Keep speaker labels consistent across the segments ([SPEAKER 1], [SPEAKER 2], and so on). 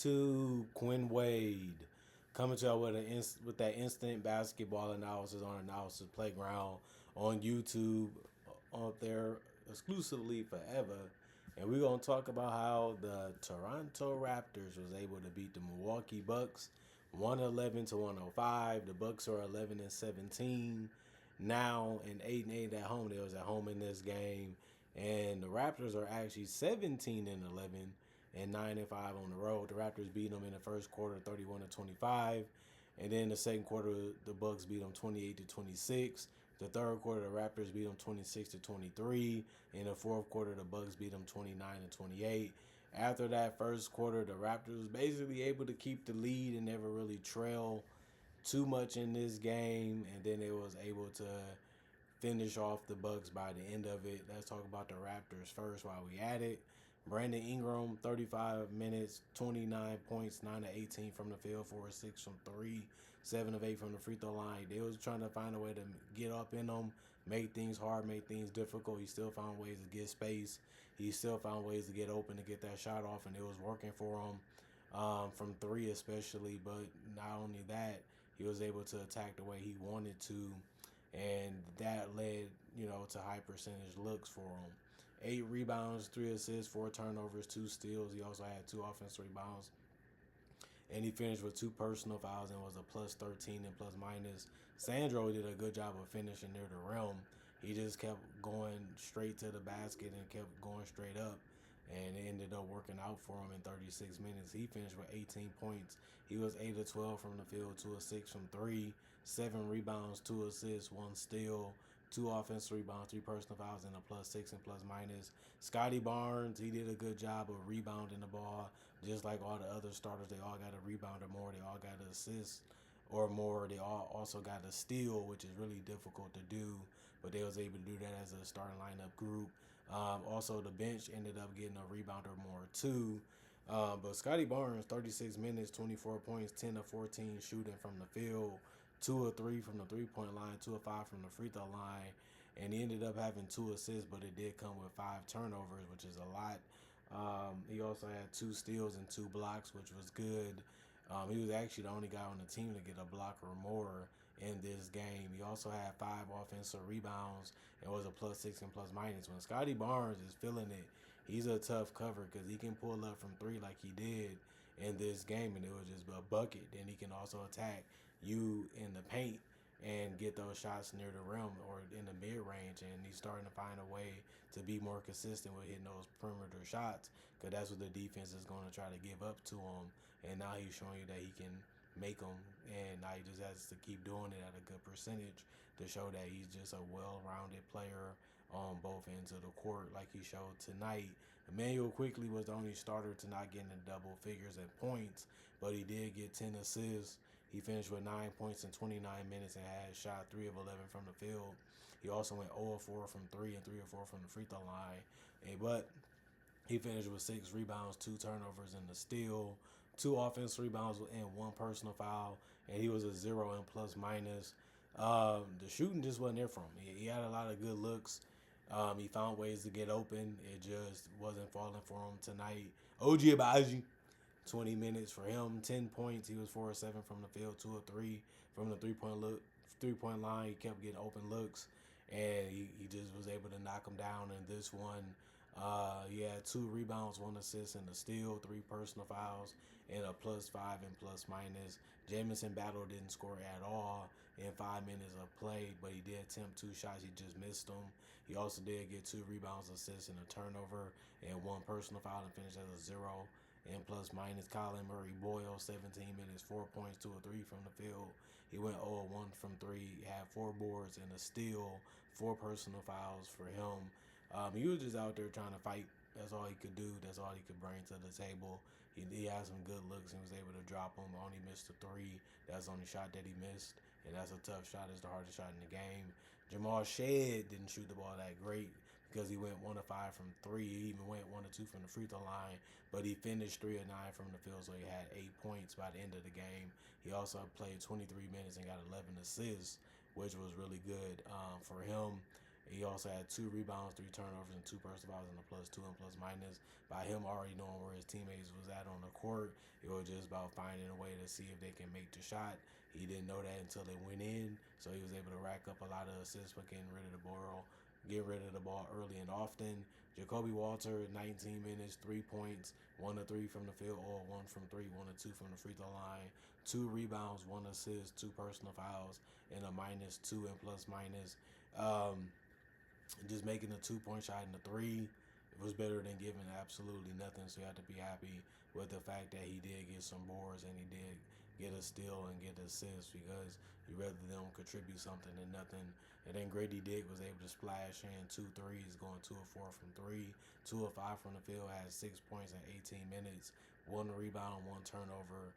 [SPEAKER 1] YouTube, Quinn Wade, coming to y'all with with that instant basketball analysis on Analysis Playground on YouTube, up there exclusively forever. And we're gonna talk about how the Toronto Raptors was able to beat the Milwaukee Bucks 111 to 105. The Bucks are 11-17 now and 8-8 at home. They was at home in this game, and the Raptors are actually 17-11 and 9-5 on the road. The Raptors beat them in the first quarter 31-25, and then the second quarter the Bucks beat them 28-26. The third quarter the Raptors beat them 26-23. In the fourth quarter the Bucks beat them 29-28. After that first quarter, the Raptors was basically able to keep the lead and never really trail too much in this game, and then it was able to finish off the Bucks by the end of it. Let's talk about the Raptors first while we at it. Brandon Ingram, 35 minutes, 29 points, 9 of 18 from the field, 4 of 6 from 3, 7 of 8 from the free throw line. They was trying to find a way to get up in them, make things hard, make things difficult. He still found ways to get space. He still found ways to get open to get that shot off, and it was working for him from 3 especially. But not only that, he was able to attack the way he wanted to, and that led, to high percentage looks for him. 8 rebounds, 3 assists, 4 turnovers, 2 steals. He also had 2 offensive rebounds. And he finished with 2 personal fouls and was a plus 13 and plus minus. Sandro did a good job of finishing near the rim. He just kept going straight to the basket and kept going straight up. And it ended up working out for him in 36 minutes. He finished with 18 points. He was 8 of 12 from the field, 2 of 6 from 3, 7 rebounds, 2 assists, 1 steal, 2 offensive rebounds, 3 personal fouls, and a plus 6 and plus minus. Scotty Barnes, he did a good job of rebounding the ball. Just like all the other starters, they all got a rebounder more. They all got an assist or more. They all also got a steal, which is really difficult to do, but they was able to do that as a starting lineup group. Also, the bench ended up getting a rebounder more too. But Scotty Barnes, 36 minutes, 24 points, 10 of 14 shooting from the field, 2 of 3 from the three-point line, 2 of 5 from the free throw line, and he ended up having 2 assists, but it did come with 5 turnovers, which is a lot. He also had 2 steals and 2 blocks, which was good. He was actually the only guy on the team to get a block or more in this game. He also had 5 offensive rebounds and was a plus 6 and plus minus. When Scotty Barnes is feeling it, he's a tough cover because he can pull up from 3 like he did in this game, and it was just a bucket. Then he can also attack you in the paint and get those shots near the rim or in the mid-range, and he's starting to find a way to be more consistent with hitting those perimeter shots, because that's what the defense is going to try to give up to him. And now he's showing you that he can make them, and now he just has to keep doing it at a good percentage to show that he's just a well-rounded player on both ends of the court like he showed tonight. Emmanuel Quickly was the only starter to not get in double figures in points, but he did get 10 assists. He finished with 9 points in 29 minutes and had shot 3 of 11 from the field. He also went 0 of 4 from 3 and 3 of 4 from the free throw line. But he finished with 6 rebounds, 2 turnovers, and a steal, 2 offensive rebounds, and 1 personal foul. And he was a 0 in plus minus. The shooting just wasn't there for him. He had a lot of good looks. He found ways to get open. It just wasn't falling for him tonight. OG Abaji, 20 minutes for him, 10 points. He was 4 of 7 from the field, 2 of 3 from the three-point line. He kept getting open looks, and he just was able to knock him down in this one. He had 2 rebounds, 1 assist, and a steal, 3 personal fouls, and a plus 5 and plus minus. Jamison Battle didn't score at all in 5 minutes of play, but he did attempt 2 shots. He just missed them. He also did get 2 rebounds, assists, and a turnover, and 1 personal foul, and finished as a 0 and plus minus. Colin Murray Boyle, 17 minutes, 4 points, 2 of 3 from the field. He went 0 of 1 from 3, had 4 boards and a steal, 4 personal fouls for him. He was just out there trying to fight. That's all he could do. That's all he could bring to the table. He had some good looks and was able to drop them. Only missed a 3. That's the only shot that he missed, and that's a tough shot. It's the hardest shot in the game. Jamal Shead didn't shoot the ball that great because he went 1 of 5 from 3. He even went 1 of 2 from the free throw line, but he finished 3 of 9 from the field, so he had 8 points by the end of the game. He also played 23 minutes and got 11 assists, which was really good for him. He also had 2 rebounds, 3 turnovers, and 2 personal fouls, and a plus 2 and plus minus by him already knowing where his teammates was at on the court. It was just about finding a way to see if they can make the shot. He didn't know that until it went in, so he was able to rack up a lot of assists for get rid of the ball early and often. Jacoby Walter, 19 minutes, 3 points, 1 of 3 from the field, or 1 from 3, 1 of 2 from the free throw line, 2 rebounds, 1 assist, 2 personal fouls, and a -2 and plus minus. Um, just making a 2 point shot in the three was better than giving absolutely nothing. So you have to be happy with the fact that he did get some boards and he did get a steal and get assists, because you rather them contribute something than nothing. And then Grady Dick was able to splash in 2 threes, going 2 of 4 from 3, 2 of 5 from the field, had 6 points in 18 minutes, 1 rebound, 1 turnover.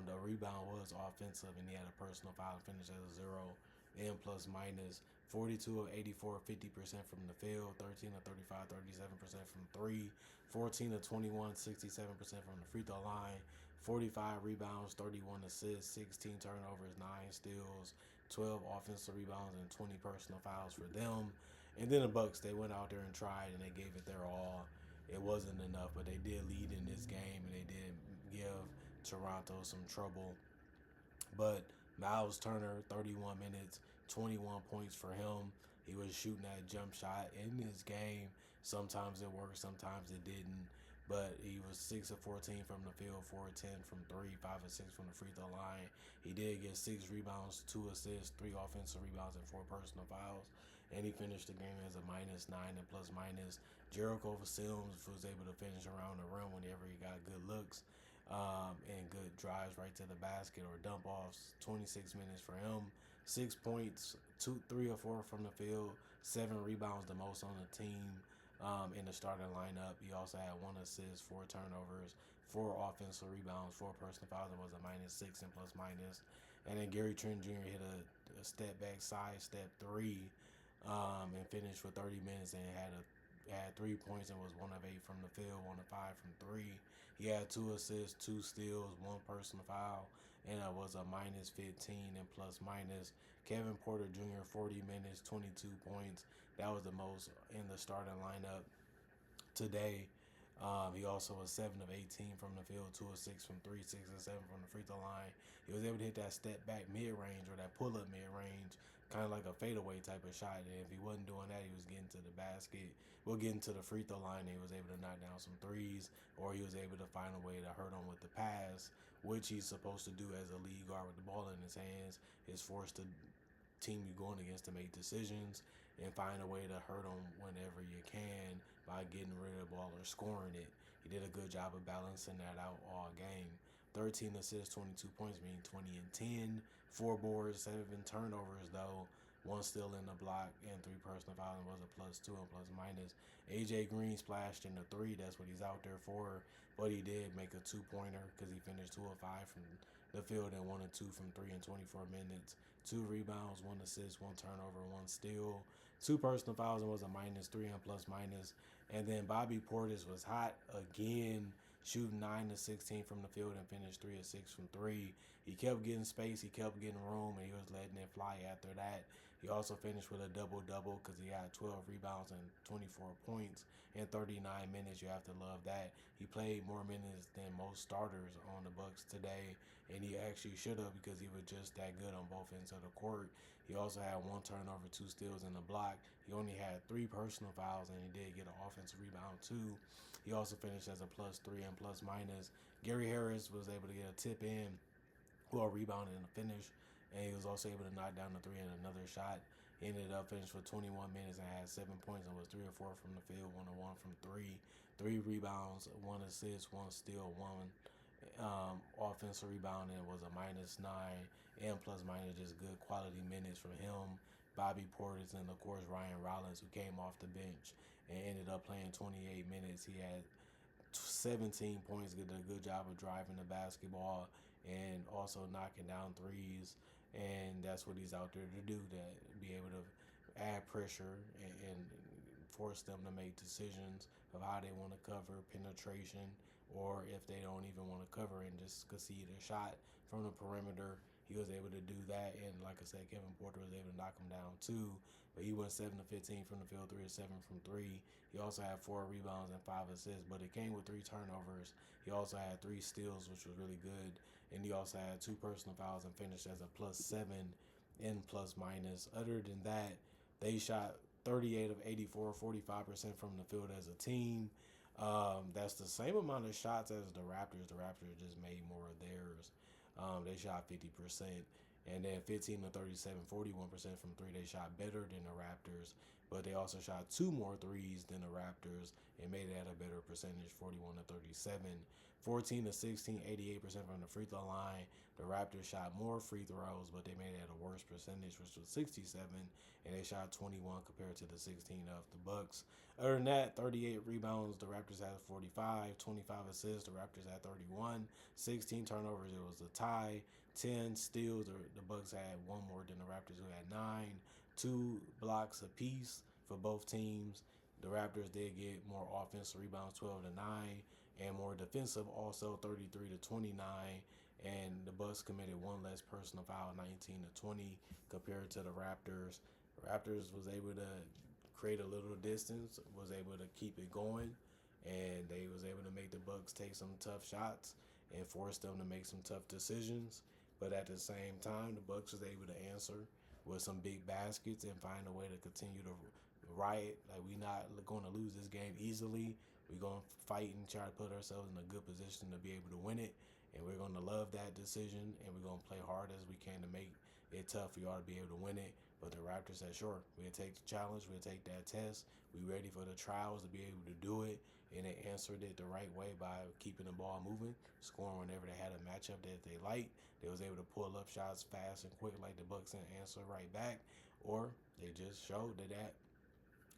[SPEAKER 1] The rebound was offensive, and he had a personal foul and finish as a 0 and plus minus. 42 of 84, 50% from the field, 13 of 35, 37% from 3, 14 of 21, 67% from the free throw line, 45 rebounds, 31 assists, 16 turnovers, 9 steals, 12 offensive rebounds, and 20 personal fouls for them. And then the Bucks, they went out there and tried, and they gave it their all. It wasn't enough, but they did lead in this game, and they did give Toronto some trouble. But Miles Turner, 31 minutes, 21 points for him. He was shooting that jump shot in this game. Sometimes it worked, sometimes it didn't. But he was 6 of 14 from the field, 4 of 10 from 3, 5 of 6 from the free throw line. He did get 6 rebounds, 2 assists, 3 offensive rebounds, and 4 personal fouls. And he finished the game as a -9 and plus minus. Jericho Sims was able to finish around the rim whenever he got good looks. And good drives right to the basket or dump offs. 26 minutes for him, 6 points, 3 or 4 from the field, 7 rebounds, the most on the team. In the starting lineup, he also had 1 assist, 4 turnovers, 4 offensive rebounds, 4 personal fouls, and was a -6 and plus minus. And then Gary Trent Jr. hit a step back side step 3, and finished for 30 minutes and had 3 points and was 1 of 8 from the field, 1 of 5 from 3. He had 2 assists, 2 steals, 1 personal foul, and it was a -15 and plus minus. Kevin Porter Jr. 40 minutes, 22 points. That was the most in the starting lineup today. He also was 7 of 18 from the field, 2 of 6 from 3, 6 of 7 from the free throw line. He was able to hit that step back mid range or that pull up mid range, kind of like a fadeaway type of shot. And if he wasn't doing that, he was getting to the basket. We'll get into the free throw line. And he was able to knock down some threes, or he was able to find a way to hurt him with the pass, which he's supposed to do as a lead guard with the ball in his hands. Is forced the team you're going against to make decisions and find a way to hurt them whenever you can by getting rid of the ball or scoring it. He did a good job of balancing that out all game. 13 assists, 22 points, meaning 20 and 10. 4 boards, 7 turnovers, though. 1 still in the block and 3 personal fouls, was a +2 and plus minus. AJ Green splashed in the 3. That's what he's out there for. But he did make a 2-pointer because he finished 2 of 5 from the field and 1 of 2 from 3 in 24 minutes. 2 rebounds, 1 assist, 1 turnover, 1 steal. 2 personal fouls and was a -3 and plus minus. And then Bobby Portis was hot again, shooting 9 of 16 from the field and finished 3 of 6 from 3. He kept getting space, he kept getting room, and he was letting it fly after that. He also finished with a double-double because he had 12 rebounds and 24 points in 39 minutes. You have to love that. He played more minutes than most starters on the Bucks today, and he actually should have, because he was just that good on both ends of the court. He also had 1 turnover, 2 steals in the block. He only had 3 personal fouls, and he did get an offensive rebound too. He also finished as a +3 and plus minus. Gary Harris was able to get a tip in, well, rebounded in the finish, and he was also able to knock down the 3 in another shot. He ended up finished for 21 minutes and had 7 points and was 3 or 4 from the field, 1 of 1 from 3. 3 rebounds, 1 assist, 1 steal, 1 offensive rebound, and was a -9 and plus minus. Just good quality minutes from him, Bobby Portis, and of course Ryan Rollins, who came off the bench and ended up playing 28 minutes. He had 17 points, did a good job of driving the basketball and also knocking down threes. And that's what he's out there to do, to be able to add pressure and force them to make decisions of how they want to cover penetration, or if they don't even want to cover and just concede a shot from the perimeter. He was able to do that, and like I said, Kevin Porter was able to knock him down too. But he went 7 of 15 from the field, 3 of 7 from 3. He also had 4 rebounds and 5 assists, but it came with 3 turnovers. He also had 3 steals, which was really good, and he also had 2 personal fouls and finished as a +7 in plus minus. Other than that, they shot 38 of 84, 45% from the field as a team. That's the same amount of shots as the Raptors. The Raptors just made more of theirs. They shot 50%. And then 15 to 37, 41% from three. They shot better than the Raptors, but they also shot 2 more threes than the Raptors and made it at a better percentage, 41 to 37. 14 to 16, 88% from the free throw line. The Raptors shot more free throws, but they made it at a worse percentage, which was 67, and they shot 21 compared to the 16 of the Bucks. Other than that, 38 rebounds, the Raptors had 45, 25 assists, the Raptors had 31, 16 turnovers, it was a tie. 10 steals, the Bucks had 1 more than the Raptors, who had 9. 2 blocks apiece for both teams. The Raptors did get more offensive rebounds, 12 to 9, and more defensive, also 33 to 29. And the Bucks committed 1 less personal foul, 19 to 20, compared to the Raptors. The Raptors was able to create a little distance, was able to keep it going, and they was able to make the Bucks take some tough shots and force them to make some tough decisions. But at the same time, the Bucks was able to answer with some big baskets and find a way to continue to riot. Like, we not going to lose this game easily. We're going to fight and try to put ourselves in a good position to be able to win it. And we're going to love that decision, and we're going to play hard as we can to make it tough for y'all to be able to win it. But the Raptors said, sure, we'll take the challenge, we'll take that test. We ready for the trials to be able to do it. And they answered it the right way by keeping the ball moving, scoring whenever they had a matchup that they liked. They was able to pull up shots fast and quick like the Bucks and answer right back. Or they just showed that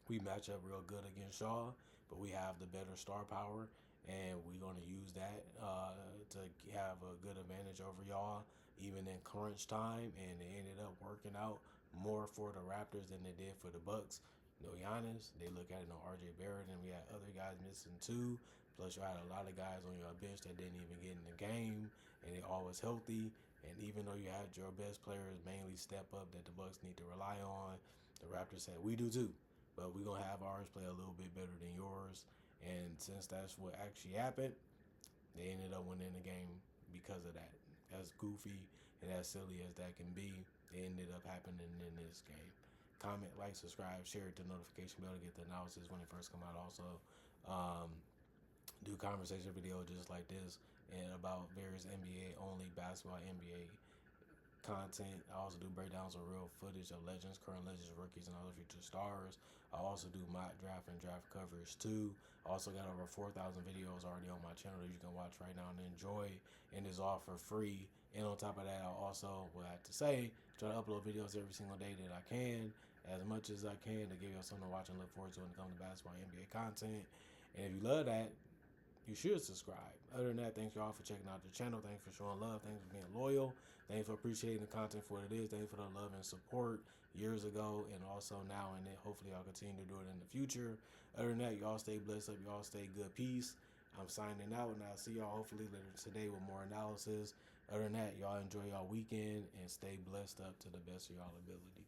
[SPEAKER 1] we match up real good against y'all, but we have the better star power, and we're going to use that to have a good advantage over y'all, even in crunch time. And it ended up working out more for the Raptors than they did for the Bucks. No Giannis, they look at it on RJ Barrett, and we had other guys missing too. Plus, you had a lot of guys on your bench that didn't even get in the game, and they always healthy. And even though you had your best players mainly step up that the Bucks need to rely on, the Raptors said, we do too. But we're going to have ours play a little bit better than yours. And since that's what actually happened, they ended up winning the game because of that. As goofy and as silly as that can be, it ended up happening in this game. Comment, like, subscribe, share it, the notification bell to get the analysis when it first come out. Also, do conversation video just like this and about various NBA only basketball NBA content. I also do breakdowns of real footage of legends, current legends, rookies, and other future stars. I also do mock draft and draft coverage too. I also got over 4,000 videos already on my channel that you can watch right now and enjoy, and it's all for free. And on top of that, I also will have to say, try to upload videos every single day that I can, as much as I can, to give you something to watch and look forward to when it comes to basketball and NBA content. And if you love that, you should subscribe. Other than that, thanks y'all for checking out the channel. Thanks for showing love. Thanks for being loyal. Thanks for appreciating the content for what it is. Thanks for the love and support years ago and also now, and then hopefully I'll continue to do it in the future. Other than that, y'all stay blessed up. Y'all stay good. Peace. I'm signing out, and I'll see y'all hopefully later today with more analysis. Other than that, y'all enjoy y'all weekend and stay blessed up to the best of y'all ability.